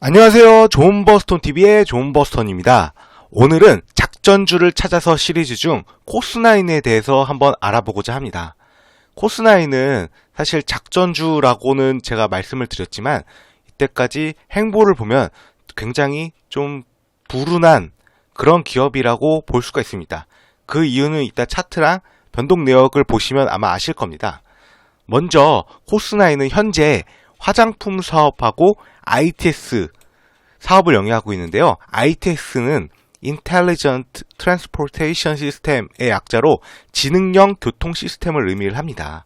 안녕하세요. 존버스턴TV의 존버스턴입니다. 오늘은 작전주를 찾아서 시리즈 중 코스9에 대해서 한번 알아보고자 합니다. 코스9은 사실 작전주라고는 제가 말씀을 드렸지만 이때까지 행보를 보면 굉장히 좀 불운한 그런 기업이라고 볼 수가 있습니다. 그 이유는 이따 차트랑 변동 내역을 보시면 아마 아실 겁니다. 먼저 코스9은 현재 화장품 사업하고 ITS 사업을 영위하고 있는데요. ITS는 Intelligent Transportation System의 약자로 지능형 교통 시스템을 의미를 합니다.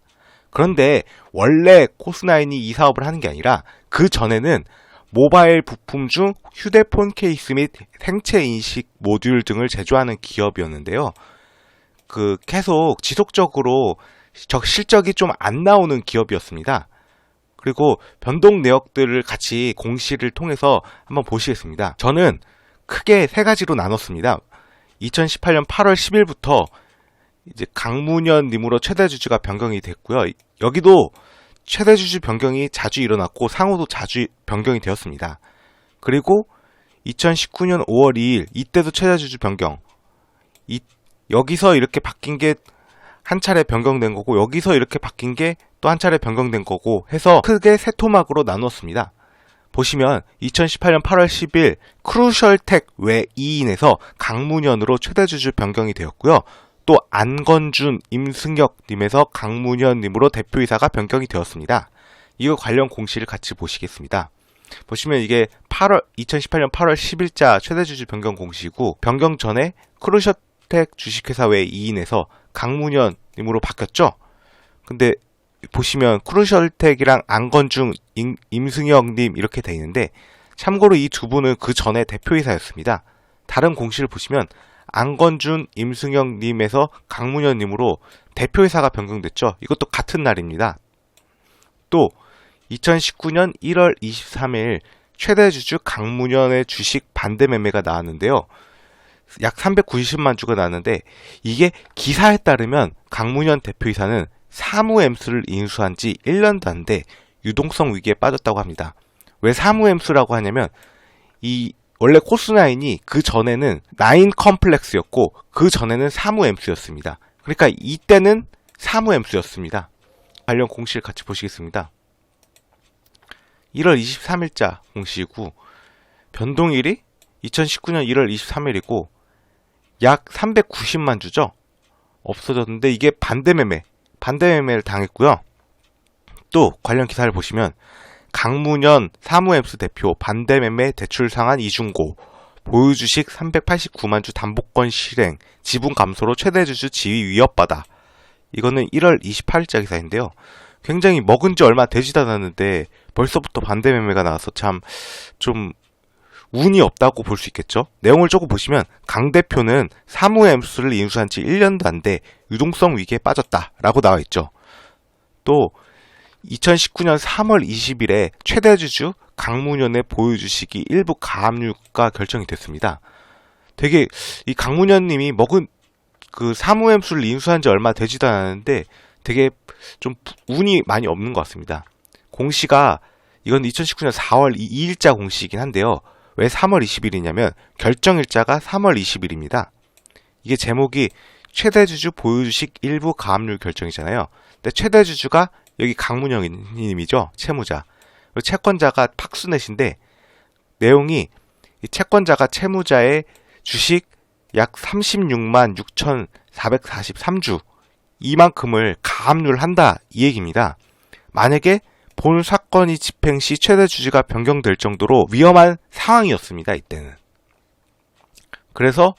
그런데 원래 코스9이 이 사업을 하는 게 아니라 그 전에는 모바일 부품 중 휴대폰 케이스 및 생체 인식 모듈 등을 제조하는 기업이었는데요. 계속 지속적으로 실적이 좀 안 나오는 기업이었습니다. 그리고 변동 내역들을 같이 공시를 통해서 한번 보시겠습니다. 저는 크게 세 가지로 나눴습니다. 2018년 8월 10일부터 이제 강문현 님으로 최대 주주가 변경이 됐고요. 여기도 최대 주주 변경이 자주 일어났고 상호도 자주 변경이 되었습니다. 그리고 2019년 5월 2일 이때도 최대 주주 변경. 여기서 이렇게 바뀐 게 한 차례 변경된 거고 여기서 이렇게 바뀐 게 또 한 차례 변경된 거고 해서 크게 세 토막으로 나눴습니다. 보시면 2018년 8월 10일 크루셜텍 외 2인에서 강문현으로 최대 주주 변경이 되었고요. 또 안건준, 임승혁 님에서 강문현 님으로 대표이사가 변경이 되었습니다. 이거 관련 공시를 같이 보시겠습니다. 보시면 이게 2018년 8월 10일자 최대 주주 변경 공시고 변경 전에 크루셜텍 주식회사 외 2인에서 강문현 님으로 바뀌었죠. 근데 보시면 크루셜텍이랑 안건중, 임승혁 님 이렇게 돼 있는데 참고로 이 두 분은 그 전에 대표이사였습니다. 다른 공시를 보시면 안건준, 임승혁 님에서 강문현 님으로 대표이사가 변경됐죠. 이것도 같은 날입니다. 또 2019년 1월 23일 최대 주주 강문현의 주식 반대 매매가 나왔는데요. 약 390만 주가 나왔는데 이게 기사에 따르면 강문현 대표이사는 사무엠수를 인수한 지 1년도 안 돼 유동성 위기에 빠졌다고 합니다. 왜 사무엠수라고 하냐면 원래 코스9이 그 전에는 나인 컴플렉스였고 그 전에는 사무엠수였습니다. 그러니까 이때는 사무엠수였습니다. 관련 공시를 같이 보시겠습니다. 1월 23일자 공시이고 변동일이 2019년 1월 23일이고 약 390만 주죠. 없어졌는데 이게 반대 매매를 당했고요. 또 관련 기사를 보시면 강문현 사무엠수 대표 반대 매매 대출 상한 이중고 보유 주식 389만 주 담보권 실행 지분 감소로 최대 주주 지위 위협받아. 이거는 1월 28일자 기사인데요. 굉장히 먹은 지 얼마 되지도 않았는데 벌써부터 반대 매매가 나와서 참 좀 운이 없다고 볼 수 있겠죠. 내용을 조금 보시면 강 대표는 사무엠수를 인수한 지 1년도 안 돼 유동성 위기에 빠졌다라고 나와 있죠. 또 2019년 3월 20일에 최대 주주 강문현의 보유 주식이 일부 가압류가 결정이 됐습니다. 되게 이 강문현 님이 먹은 사무엠수를 인수한 지 얼마 되지도 않았는데 되게 좀 운이 많이 없는 것 같습니다. 공시가 이건 2019년 4월 2일자 공시이긴 한데요. 왜 3월 20일이냐면 결정일자가 3월 20일입니다. 이게 제목이 최대주주 보유주식 일부 가압류 결정이잖아요. 근데 최대주주가 여기 강문현님이죠. 채무자. 그리고 채권자가 팍수넷인데 내용이 이 채권자가 채무자의 주식 약 36만 6,443주 이만큼을 가압류를 한다 이 얘기입니다. 만약에 본 사건이 집행 시 최대 주주가 변경될 정도로 위험한 상황이었습니다. 이때는. 그래서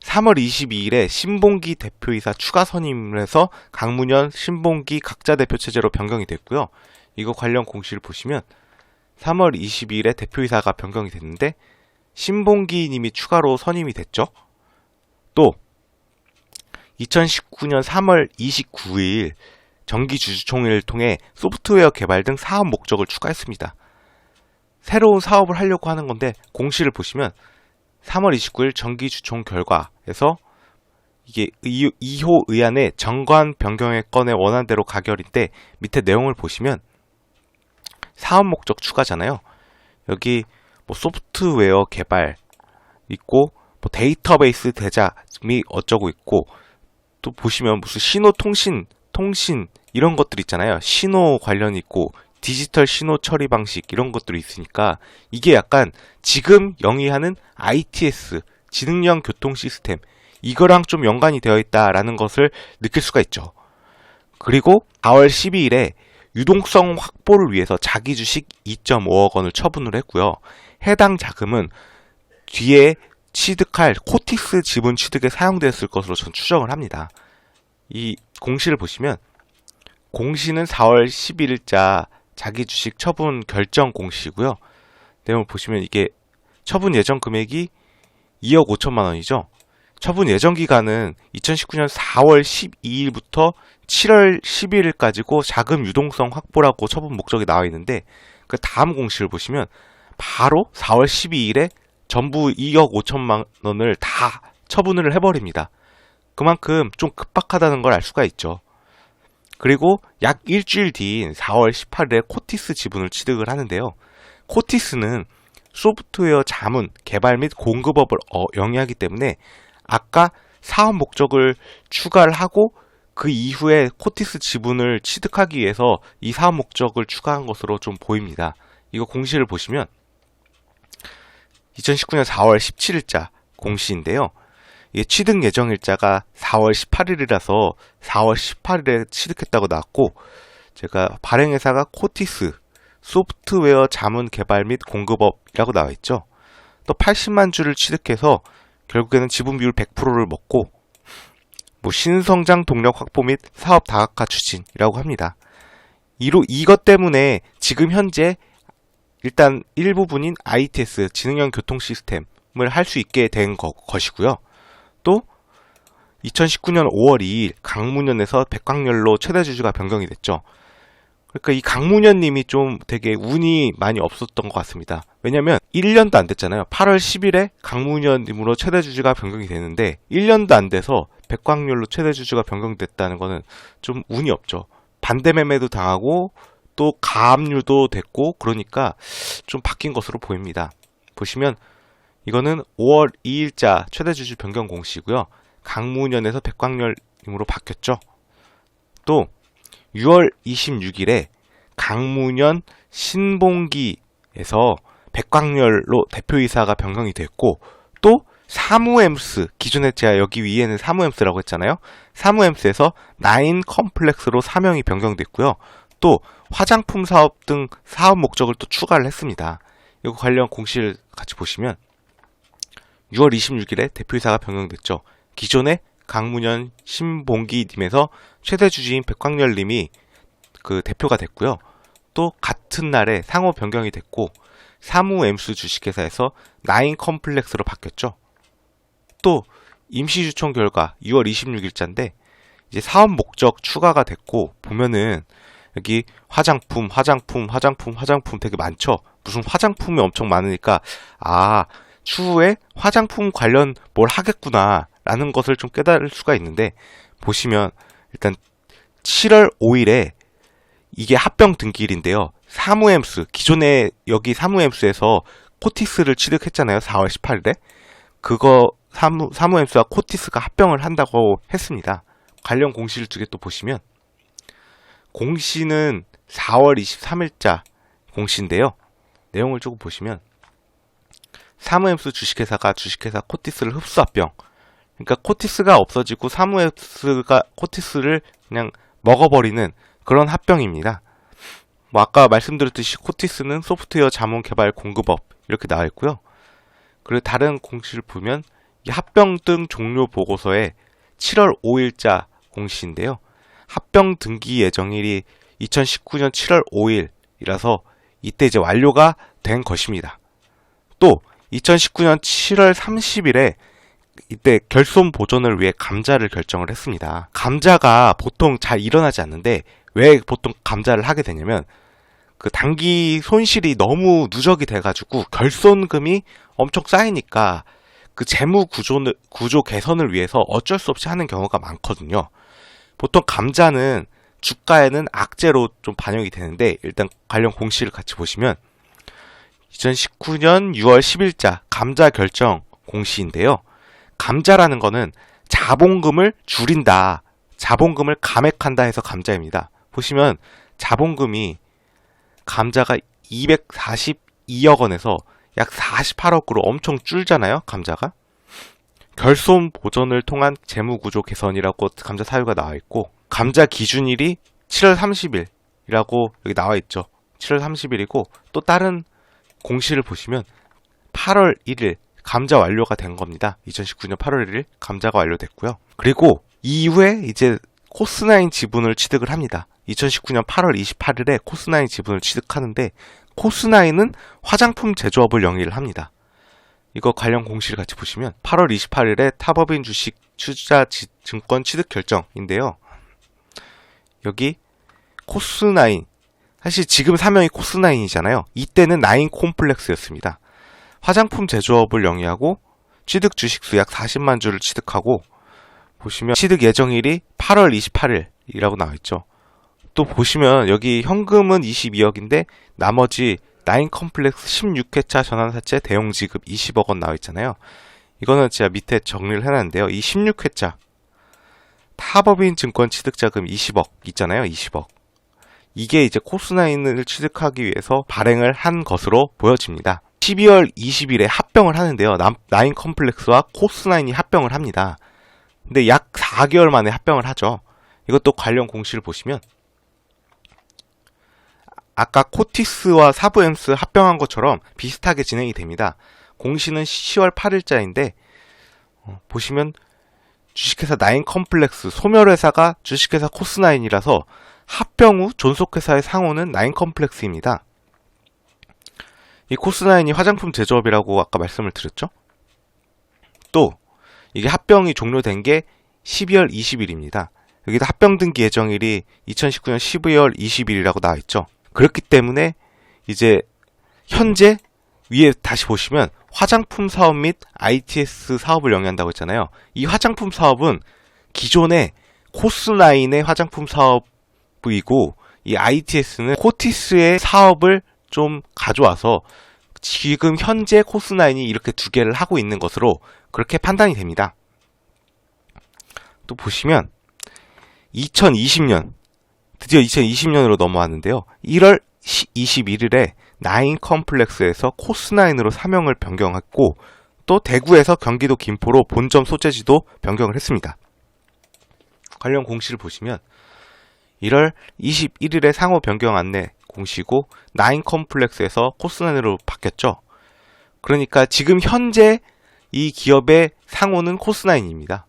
3월 22일에 신봉기 대표이사 추가 선임을 해서 강문현, 신봉기 각자 대표 체제로 변경이 됐고요. 이거 관련 공시를 보시면 3월 22일에 대표이사가 변경이 됐는데 신봉기 님이 추가로 선임이 됐죠. 또 2019년 3월 29일 정기주주총회를 통해 소프트웨어 개발 등 사업 목적을 추가했습니다. 새로운 사업을 하려고 하는 건데 공시를 보시면 3월 29일 정기주총 결과에서 이게 2호 의안의 정관 변경의 건의 원안대로 가결인데 밑에 내용을 보시면 사업 목적 추가잖아요. 여기 뭐 소프트웨어 개발 있고, 뭐 데이터베이스 제작 및 어쩌고 있고, 또 보시면 무슨 통신 이런 것들 있잖아요. 신호 관련 있고 디지털 신호 처리 방식 이런 것들이 있으니까 이게 약간 지금 영위하는 ITS 지능형 교통 시스템 이거랑 좀 연관이 되어 있다라는 것을 느낄 수가 있죠. 그리고 4월 12일에 유동성 확보를 위해서 자기 주식 2.5억 원을 처분을 했고요. 해당 자금은 뒤에 취득할 코티스 지분 취득에 사용됐을 것으로 전 추정을 합니다. 이 공시를 보시면 공시는 4월 11일자 자기 주식 처분 결정 공시고요. 내용을 보시면 이게 처분 예정 금액이 2억 5천만 원이죠. 처분 예정 기간은 2019년 4월 12일부터 7월 11일까지고 자금 유동성 확보라고 처분 목적이 나와 있는데 그 다음 공시를 보시면 바로 4월 12일에 전부 2억 5천만 원을 다 처분을 해버립니다. 그만큼 좀 급박하다는 걸 알 수가 있죠. 그리고 약 일주일 뒤인 4월 18일에 코티스 지분을 취득을 하는데요. 코티스는 소프트웨어 자문, 개발 및 공급업을 영위하기 때문에 아까 사업 목적을 추가를 하고 그 이후에 코티스 지분을 취득하기 위해서 이 사업 목적을 추가한 것으로 좀 보입니다. 이거 공시를 보시면 2019년 4월 17일자 공시인데요. 이게 취득 예정 일자가 4월 18일이라서 4월 18일에 취득했다고 나왔고 제가 발행회사가 코티스 소프트웨어 자문 개발 및 공급업이라고 나와 있죠. 또 80만 주를 취득해서 결국에는 지분 비율 100%를 먹고 뭐 신성장 동력 확보 및 사업 다각화 추진이라고 합니다. 이것 때문에 지금 현재 일단 일부분인 ITS 지능형 교통 시스템을 할 수 있게 된 것이고요. 또 2019년 5월 2일 강문현에서 백광열로 최대 주주가 변경이 됐죠. 그러니까 이 강문현 님이 좀 되게 운이 많이 없었던 것 같습니다. 왜냐면 1년도 안 됐잖아요. 8월 10일에 강문현 님으로 최대 주주가 변경이 되는데 1년도 안 돼서 백광열로 최대 주주가 변경됐다는 거는 좀 운이 없죠. 반대 매매도 당하고 또 가압류도 됐고 그러니까 좀 바뀐 것으로 보입니다. 보시면 이거는 5월 2일자 최대 주주 변경 공시고요. 강문현에서 백광열님으로 바뀌었죠. 또 6월 26일에 강문현 신봉기에서 백광열로 대표이사가 변경이 됐고 또 사무엠스 기존에 제가 여기 위에는 사무엠스라고 했잖아요. 사무엠스에서 나인 컴플렉스로 사명이 변경됐고요. 또 화장품 사업 등 사업 목적을 또 추가를 했습니다. 이거 관련 공시를 같이 보시면 6월 26일에 대표이사가 변경됐죠. 기존에 강문현 신봉기님에서 최대 주주인 백광열님이 그 대표가 됐고요. 또 같은 날에 상호 변경이 됐고 사무엠스 주식회사에서 나인 컴플렉스로 바뀌었죠. 또 임시주총 결과 6월 26일자인데 이제 사업 목적 추가가 됐고 보면은 여기 화장품 되게 많죠. 무슨 화장품이 엄청 많으니까 추후에 화장품 관련 뭘 하겠구나 라는 것을 좀 깨달을 수가 있는데 보시면 일단 7월 5일에 이게 합병 등기일인데요. 사무엠스 기존에 여기 사무엠스에서 코티스를 취득했잖아요. 4월 18일에 그거 사무엠스와 코티스가 합병을 한다고 했습니다. 관련 공시를 두 개 또 보시면 공시는 4월 23일자 공시인데요. 내용을 조금 보시면 사무엠스 주식회사가 주식회사 코티스를 흡수 합병. 그러니까 코티스가 없어지고 사무엠스가 코티스를 그냥 먹어버리는 그런 합병입니다. 뭐 아까 말씀드렸듯이 코티스는 소프트웨어 자문 개발 공급업 이렇게 나와 있고요. 그리고 다른 공시를 보면 이 합병 등 종료 보고서에 7월 5일자 공시인데요. 합병 등기 예정일이 2019년 7월 5일이라서 이때 이제 완료가 된 것입니다. 또 2019년 7월 30일에 이때 결손 보전을 위해 감자를 결정을 했습니다. 감자가 보통 잘 일어나지 않는데 왜 보통 감자를 하게 되냐면 그 단기 손실이 너무 누적이 돼가지고 결손금이 엄청 쌓이니까 그 재무 구조 개선을 위해서 어쩔 수 없이 하는 경우가 많거든요. 보통 감자는 주가에는 악재로 좀 반영이 되는데 일단 관련 공시를 같이 보시면 2019년 6월 10일자 감자 결정 공시인데요. 감자라는 거는 자본금을 줄인다, 자본금을 감액한다 해서 감자입니다. 보시면 자본금이 감자가 242억 원에서 약 48억으로 엄청 줄잖아요, 감자가. 결손 보전을 통한 재무구조 개선이라고 감자 사유가 나와 있고, 감자 기준일이 7월 30일이라고 여기 나와 있죠. 7월 30일이고, 또 다른 공시를 보시면 8월 1일 감자 완료가 된 겁니다. 2019년 8월 1일 감자가 완료됐고요. 그리고 이후에 이제 코스나인 지분을 취득을 합니다. 2019년 8월 28일에 코스나인 지분을 취득하는데, 코스나인은 화장품 제조업을 영위를 합니다. 이거 관련 공시를 같이 보시면 8월 28일에 타법인 주식 투자 증권 취득 결정인데요. 여기 코스나인, 사실 지금 사명이 코스나인이잖아요. 이때는 나인 콤플렉스였습니다. 화장품 제조업을 영위하고 취득 주식수 약 40만 주를 취득하고, 보시면 취득 예정일이 8월 28일이라고 나와 있죠. 또 보시면 여기 현금은 22억인데 나머지 나인 컴플렉스 16회차 전환사채 대용 지급 20억 원 나와 있잖아요. 이거는 제가 밑에 정리를 해놨는데요. 이 16회차 타법인 증권 취득자금 20억 있잖아요. 20억. 이게 이제 코스나인을 취득하기 위해서 발행을 한 것으로 보여집니다. 12월 20일에 합병을 하는데요. 나인 컴플렉스와 코스나인이 합병을 합니다. 근데 약 4개월 만에 합병을 하죠. 이것도 관련 공시를 보시면 아까 코티스와 사부엠스 합병한 것처럼 비슷하게 진행이 됩니다. 공시는 10월 8일자인데 보시면 주식회사 나인 컴플렉스, 소멸회사가 주식회사 코스나인이라서 합병 후 존속회사의 상호는 나인 컴플렉스입니다. 이 코스나인이 화장품 제조업이라고 아까 말씀을 드렸죠? 또 이게 합병이 종료된 게 12월 20일입니다. 여기다 합병 등기 예정일이 2019년 12월 20일이라고 나와 있죠. 그렇기 때문에 이제 현재 위에 다시 보시면 화장품 사업 및 ITS 사업을 영위한다고 했잖아요. 이 화장품 사업은 기존의 코스나인의 화장품 사업이고, 이 ITS는 코티스의 사업을 좀 가져와서 지금 현재 코스나인이 이렇게 두 개를 하고 있는 것으로 그렇게 판단이 됩니다. 또 보시면 2020년, 드디어 2020년으로 넘어왔는데요. 1월 21일에 나인 컴플렉스에서 코스나인으로 사명을 변경했고, 또 대구에서 경기도 김포로 본점 소재지도 변경을 했습니다. 관련 공시를 보시면 1월 21일에 상호 변경 안내 공시고, 나인 컴플렉스에서 코스나인으로 바뀌었죠. 그러니까 지금 현재 이 기업의 상호는 코스나인입니다.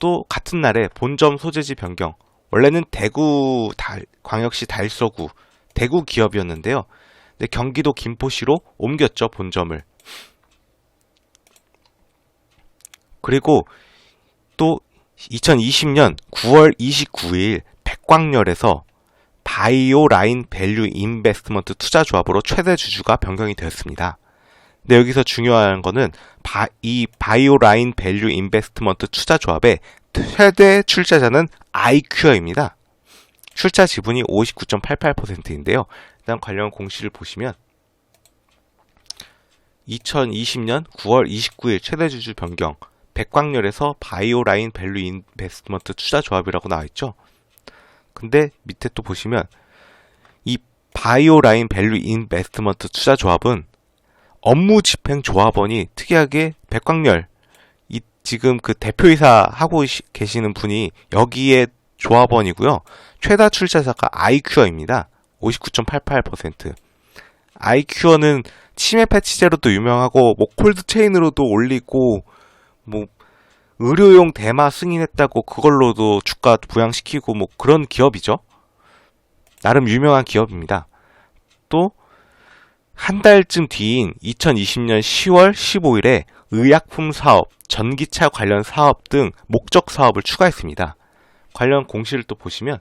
또 같은 날에 본점 소재지 변경, 원래는 대구 광역시 달서구 대구 기업이었는데요. 근데 경기도 김포시로 옮겼죠, 본점을. 그리고 또 2020년 9월 29일 백광열에서 바이오 라인 밸류 인베스트먼트 투자조합으로 최대 주주가 변경이 되었습니다. 근데 여기서 중요한 거는 이 바이오 라인 밸류 인베스트먼트 투자조합의 최대 출자자는 아이큐어입니다. 출자 지분이 59.88%인데요. 일단 관련 공시를 보시면 2020년 9월 29일 최대 주주 변경, 백광열에서 바이오 라인 밸류 인베스트먼트 투자조합이라고 나와 있죠. 근데 밑에 또 보시면 이 바이오 라인 밸류 인베스트먼트 투자조합은 업무 집행 조합원이 특이하게 백광열, 지금 그 대표이사 하고 계시는 분이 여기에 조합원이고요. 최다 출자자가 아이큐어입니다. 59.88%. 아이큐어는 치매 패치제로도 유명하고, 뭐 콜드 체인으로도 올리고, 뭐 의료용 대마 승인했다고 그걸로도 주가 부양시키고 뭐 그런 기업이죠. 나름 유명한 기업입니다. 또 한 달쯤 뒤인 2020년 10월 15일에 의약품 사업, 전기차 관련 사업 등 목적 사업을 추가했습니다. 관련 공시를 또 보시면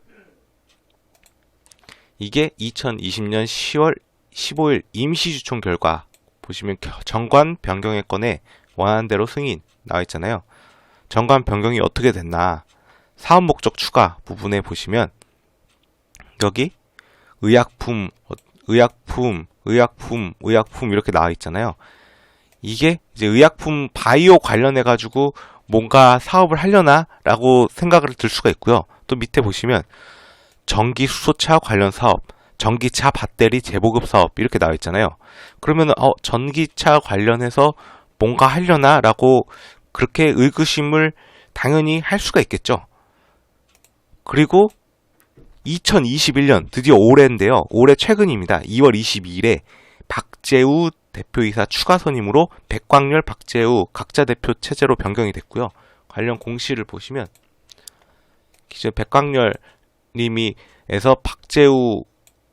이게 2020년 10월 15일 임시주총 결과 보시면 정관 변경의 건에 원하는 대로 승인 나와 있잖아요. 정관 변경이 어떻게 됐나, 사업 목적 추가 부분에 보시면 여기 의약품, 의약품 이렇게 나와 있잖아요. 이게 이제 의약품 바이오 관련해가지고 뭔가 사업을 하려나? 라고 생각을 들 수가 있고요. 또 밑에 보시면 전기 수소차 관련 사업, 전기차 배터리 재보급 사업 이렇게 나와 있잖아요. 그러면 전기차 관련해서 뭔가 하려나? 라고 그렇게 의구심을 당연히 할 수가 있겠죠. 그리고 2021년 드디어 올해인데요. 올해 최근입니다. 2월 22일에 박재우 대표이사 추가 선임으로 백광열, 박재우 각자 대표 체제로 변경이 됐고요. 관련 공시를 보시면 기존 백광열 님이 에서 박재우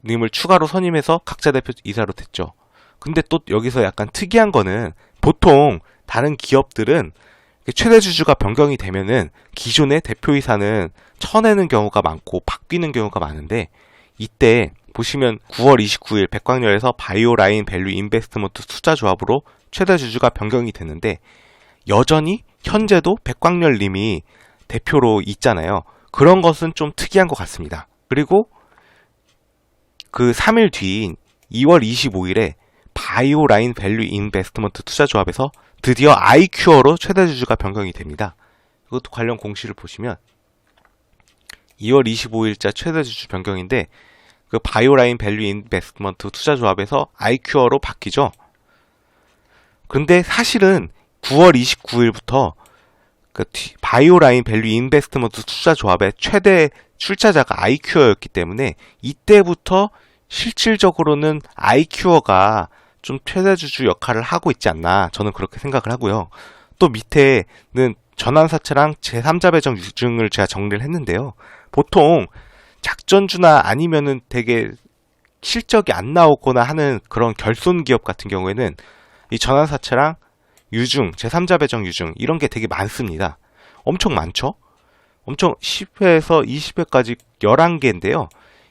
님을 추가로 선임해서 각자 대표 이사로 됐죠. 근데 또 여기서 약간 특이한 거는 보통 다른 기업들은 최대 주주가 변경이 되면은 기존의 대표이사는 쳐내는 경우가 많고 바뀌는 경우가 많은데 이때 보시면 9월 29일 백광열에서 바이오라인 밸류 인베스트먼트 투자 조합으로 최대 주주가 변경이 됐는데 여전히 현재도 백광열 님이 대표로 있잖아요. 그런 것은 좀 특이한 것 같습니다. 그리고 그 3일 뒤인 2월 25일에 바이오라인 밸류 인베스트먼트 투자 조합에서 드디어 아이큐어로 최대 주주가 변경이 됩니다. 이것도 관련 공시를 보시면 2월 25일자 최대 주주 변경인데 그 바이오라인 밸류 인베스트먼트 투자 조합에서 아이큐어로 바뀌죠. 근데 사실은 9월 29일부터 그 바이오라인 밸류 인베스트먼트 투자 조합의 최대 출자자가 아이큐어였기 때문에 이때부터 실질적으로는 아이큐어가 좀 최대 주주 역할을 하고 있지 않나 저는 그렇게 생각을 하고요. 또 밑에는 전환사채랑 제3자 배정 유증을 제가 정리를 했는데요. 보통 작전주나 아니면은 되게 실적이 안 나오거나 하는 그런 결손 기업 같은 경우에는 이 전환사채랑 유증, 제3자 배정 유증 이런 게 되게 많습니다. 엄청 많죠? 엄청 10회에서 20회까지 11개인데요.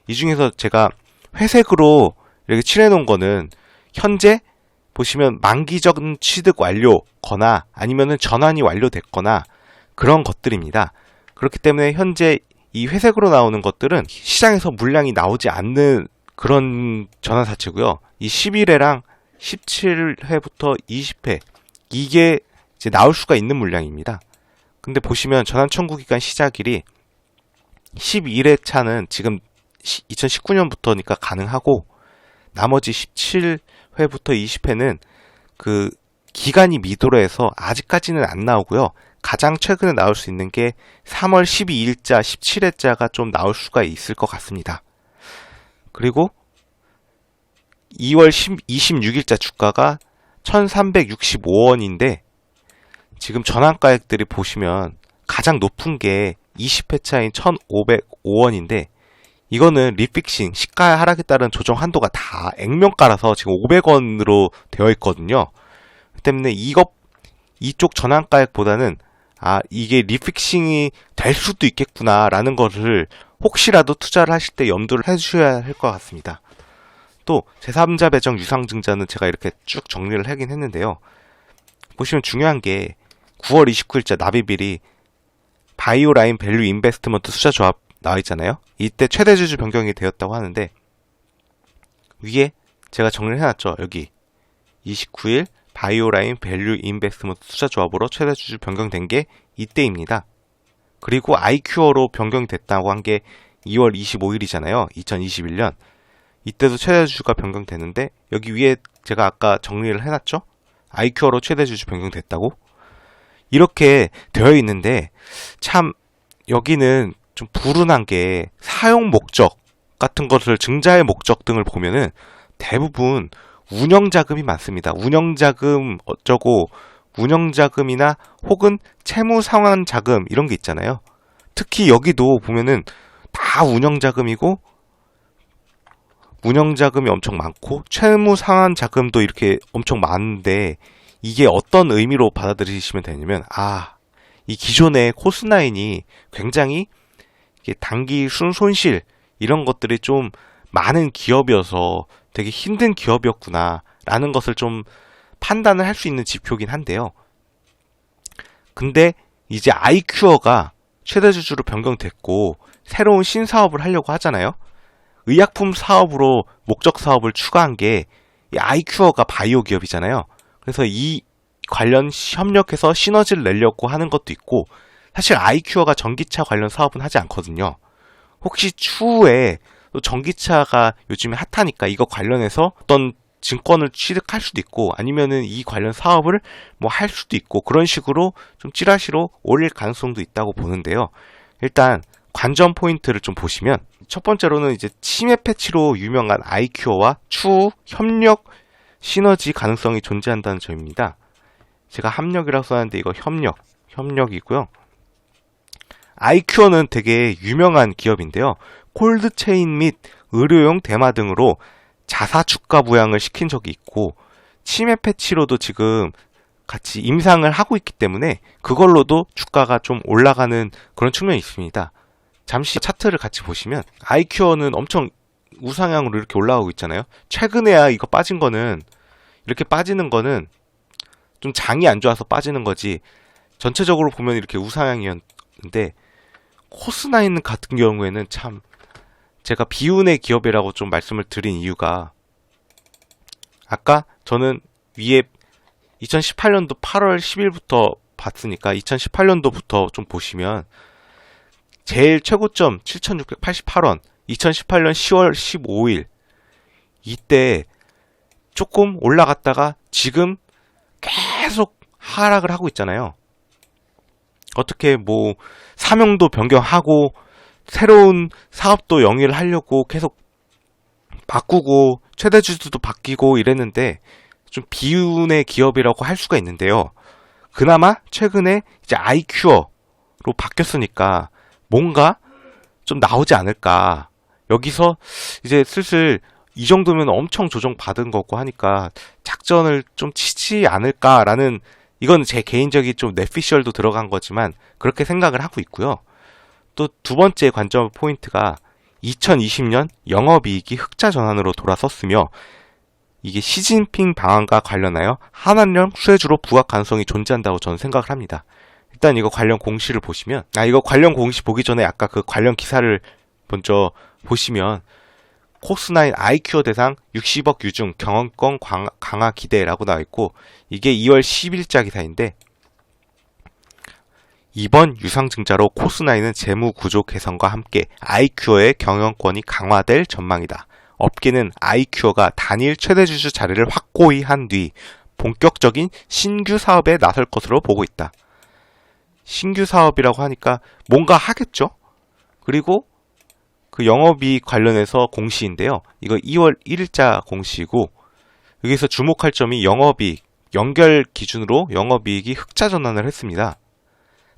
이 중에서 제가 회색으로 이렇게 칠해놓은 거는 현재 보시면 만기적 취득 완료거나 아니면은 전환이 완료됐거나 그런 것들입니다. 그렇기 때문에 현재 이 회색으로 나오는 것들은 시장에서 물량이 나오지 않는 그런 전환사채고요. 이 11회랑 17회부터 20회 이게 이제 나올 수가 있는 물량입니다. 근데 보시면 전환 청구 기간 시작일이 11회 차는 지금 2019년부터니까 가능하고 나머지 17회부터 20회는 그 기간이 미도로해서 아직까지는 안 나오고요. 가장 최근에 나올 수 있는 게 3월 12일자, 17회자가 좀 나올 수가 있을 것 같습니다. 그리고 2월 26일자 주가가 1365원인데 지금 전환가액들이 보시면 가장 높은 게 20회차인 1505원인데 이거는 리픽싱, 시가 하락에 따른 조정 한도가 다 액면가라서 지금 500원으로 되어 있거든요. 그 때문에 이쪽 전환가액보다는 이게 리픽싱이 될 수도 있겠구나 라는 것을 혹시라도 투자를 하실 때 염두를 해주셔야 할 것 같습니다. 또 제3자 배정 유상증자는 제가 이렇게 쭉 정리를 하긴 했는데요. 보시면 중요한 게 9월 29일자 납입일이 바이오라인 밸류 인베스트먼트 투자 조합 나와 있잖아요. 이때 최대 주주 변경이 되었다고 하는데 위에 제가 정리를 해놨죠. 여기 29일 바이오라인 밸류 인베스트먼트 투자 조합으로 최대 주주 변경된 게 이때입니다. 그리고 아이큐어로 변경이 됐다고 한 게 2월 25일이잖아요. 2021년. 이때도 최대 주주가 변경되는데 여기 위에 제가 아까 정리를 해놨죠. 아이큐어로 최대 주주 변경됐다고. 이렇게 되어 있는데 참 여기는 좀 불운한 게 사용 목적 같은 것을 증자의 목적 등을 보면은 대부분 운영자금이 많습니다. 운영자금 어쩌고 운영자금이나 혹은 채무상환자금 이런 게 있잖아요. 특히 여기도 보면은 다 운영자금이고 운영자금이 엄청 많고 채무상환자금도 이렇게 엄청 많은데 이게 어떤 의미로 받아들이시면 되냐면 이 기존의 코스나인이 굉장히 단기 손실 이런 것들이 좀 많은 기업이어서 되게 힘든 기업이었구나 라는 것을 좀 판단을 할 수 있는 지표긴 한데요. 근데 이제 아이큐어가 최대 주주로 변경됐고 새로운 신사업을 하려고 하잖아요. 의약품 사업으로 목적 사업을 추가한 게 이 아이큐어가 바이오 기업이잖아요. 그래서 이 관련 협력해서 시너지를 내려고 하는 것도 있고, 사실 아이큐어가 전기차 관련 사업은 하지 않거든요. 혹시 추후에 또 전기차가 요즘에 핫하니까 이거 관련해서 어떤 증권을 취득할 수도 있고, 아니면은 이 관련 사업을 뭐 할 수도 있고, 그런 식으로 좀 찌라시로 올릴 가능성도 있다고 보는데요. 일단 관전 포인트를 좀 보시면, 첫 번째로는 이제 치매 패치로 유명한 아이큐어와 추후 협력 시너지 가능성이 존재한다는 점입니다. 제가 합력이라고 써놨는데 이거 협력이고요. 아이큐어는 되게 유명한 기업인데요. 콜드체인 및 의료용 대마 등으로 자사 주가 부양을 시킨 적이 있고, 치매 패치로도 지금 같이 임상을 하고 있기 때문에 그걸로도 주가가 좀 올라가는 그런 측면이 있습니다. 잠시 차트를 같이 보시면 아이큐어는 엄청 우상향으로 이렇게 올라가고 있잖아요. 최근에야 이거 이렇게 빠지는 거는 좀 장이 안 좋아서 빠지는 거지, 전체적으로 보면 이렇게 우상향이었는데, 코스나인 같은 경우에는 참 제가 비운의 기업이라고 좀 말씀을 드린 이유가, 아까 저는 위에 2018년도 8월 10일부터 봤으니까 2018년도부터 좀 보시면 제일 최고점 7,688원, 2018년 10월 15일 이때 조금 올라갔다가 지금 계속 하락을 하고 있잖아요. 어떻게 뭐 사명도 변경하고 새로운 사업도 영위를 하려고 계속 바꾸고 최대 주주도 바뀌고 이랬는데 좀 비운의 기업이라고 할 수가 있는데요. 그나마 최근에 이제 아이큐어로 바뀌었으니까 뭔가 좀 나오지 않을까. 여기서 이제 슬슬 이 정도면 엄청 조정받은 거고 하니까 작전을 좀 치지 않을까라는, 이건 제 개인적인 좀 뇌피셜도 들어간 거지만 그렇게 생각을 하고 있고요. 또 두 번째 관점 포인트가 2020년 영업이익이 흑자 전환으로 돌아섰으며, 이게 시진핑 방안과 관련하여 한한령 수혜주로 부각 가능성이 존재한다고 저는 생각을 합니다. 일단 이거 관련 공시를 보시면, 이거 관련 공시 보기 전에 아까 그 관련 기사를 먼저 보시면, 코스나인 아이큐어 대상 60억 유증 경영권 강화 기대라고 나와 있고, 이게 2월 10일자 기사인데, 이번 유상증자로 코스나인은 재무 구조 개선과 함께 아이큐어의 경영권이 강화될 전망이다. 업계는 아이큐어가 단일 최대 주주 자리를 확고히 한 뒤 본격적인 신규 사업에 나설 것으로 보고 있다. 신규 사업이라고 하니까 뭔가 하겠죠? 그리고 그 영업이익 관련해서 공시인데요. 이거 2월 1일자 공시고, 여기서 주목할 점이 영업이익, 연결 기준으로 영업이익이 흑자 전환을 했습니다.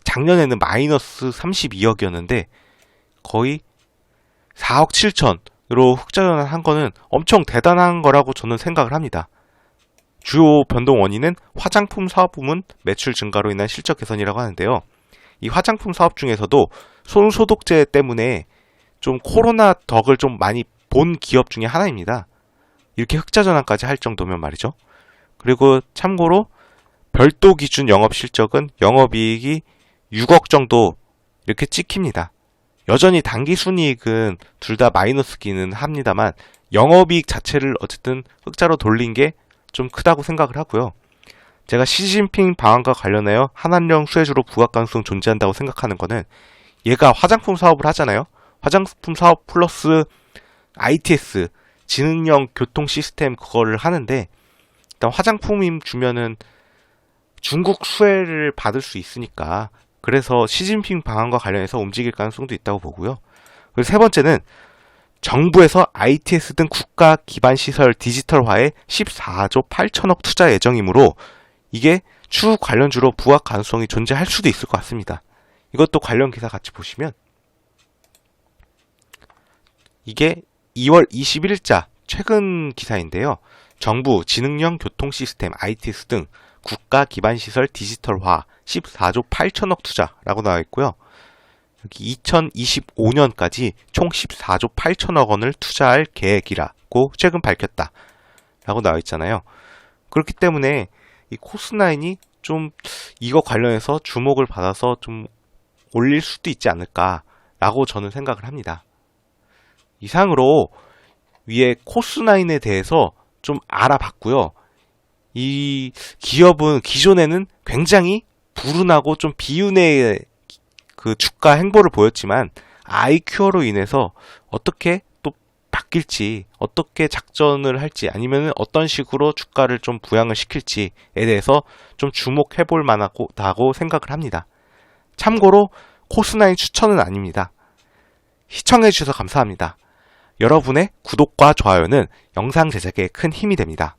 작년에는 마이너스 32억이었는데 거의 4억 7천으로 흑자 전환한 거는 엄청 대단한 거라고 저는 생각을 합니다. 주요 변동 원인은 화장품 사업 부문 매출 증가로 인한 실적 개선이라고 하는데요. 이 화장품 사업 중에서도 손소독제 때문에 좀 코로나 덕을 좀 많이 본 기업 중에 하나입니다. 이렇게 흑자 전환까지 할 정도면 말이죠. 그리고 참고로 별도 기준 영업 실적은 영업이익이 6억 정도 이렇게 찍힙니다. 여전히 당기 순이익은 둘 다 마이너스기는 합니다만 영업이익 자체를 어쨌든 흑자로 돌린 게 좀 크다고 생각을 하고요. 제가 시진핑 방안과 관련하여 한한령 수혜주로 부각 가능성 존재한다고 생각하는 거는, 얘가 화장품 사업을 하잖아요. 화장품 사업 플러스 ITS 지능형 교통 시스템 그거를 하는데, 일단 화장품임 주면은 중국 수혜를 받을 수 있으니까, 그래서 시진핑 방안과 관련해서 움직일 가능성도 있다고 보고요. 그리고 세 번째는 정부에서 ITS 등 국가 기반 시설 디지털화에 14조 8천억 투자 예정이므로 이게 추후 관련주로 부각 가능성이 존재할 수도 있을 것 같습니다. 이것도 관련 기사 같이 보시면, 이게 2월 21일자 최근 기사인데요. 정부 지능형 교통 시스템 ITS 등 국가 기반 시설 디지털화 14조 8천억 투자라고 나와 있고요. 여기 2025년까지 총 14조 8천억 원을 투자할 계획이라고 최근 밝혔다 라고 나와 있잖아요. 그렇기 때문에 이 코스나인이 좀 이거 관련해서 주목을 받아서 좀 올릴 수도 있지 않을까 라고 저는 생각을 합니다. 이상으로 위에 코스나인에 대해서 좀 알아봤고요. 이 기업은 기존에는 굉장히 불운하고 좀 비운의 그 주가 행보를 보였지만 아이큐어로 인해서 어떻게 또 바뀔지, 어떻게 작전을 할지, 아니면 어떤 식으로 주가를 좀 부양을 시킬지에 대해서 좀 주목해 볼 만하다고 생각을 합니다. 참고로 코스나인 추천은 아닙니다. 시청해 주셔서 감사합니다. 여러분의 구독과 좋아요는 영상 제작에 큰 힘이 됩니다.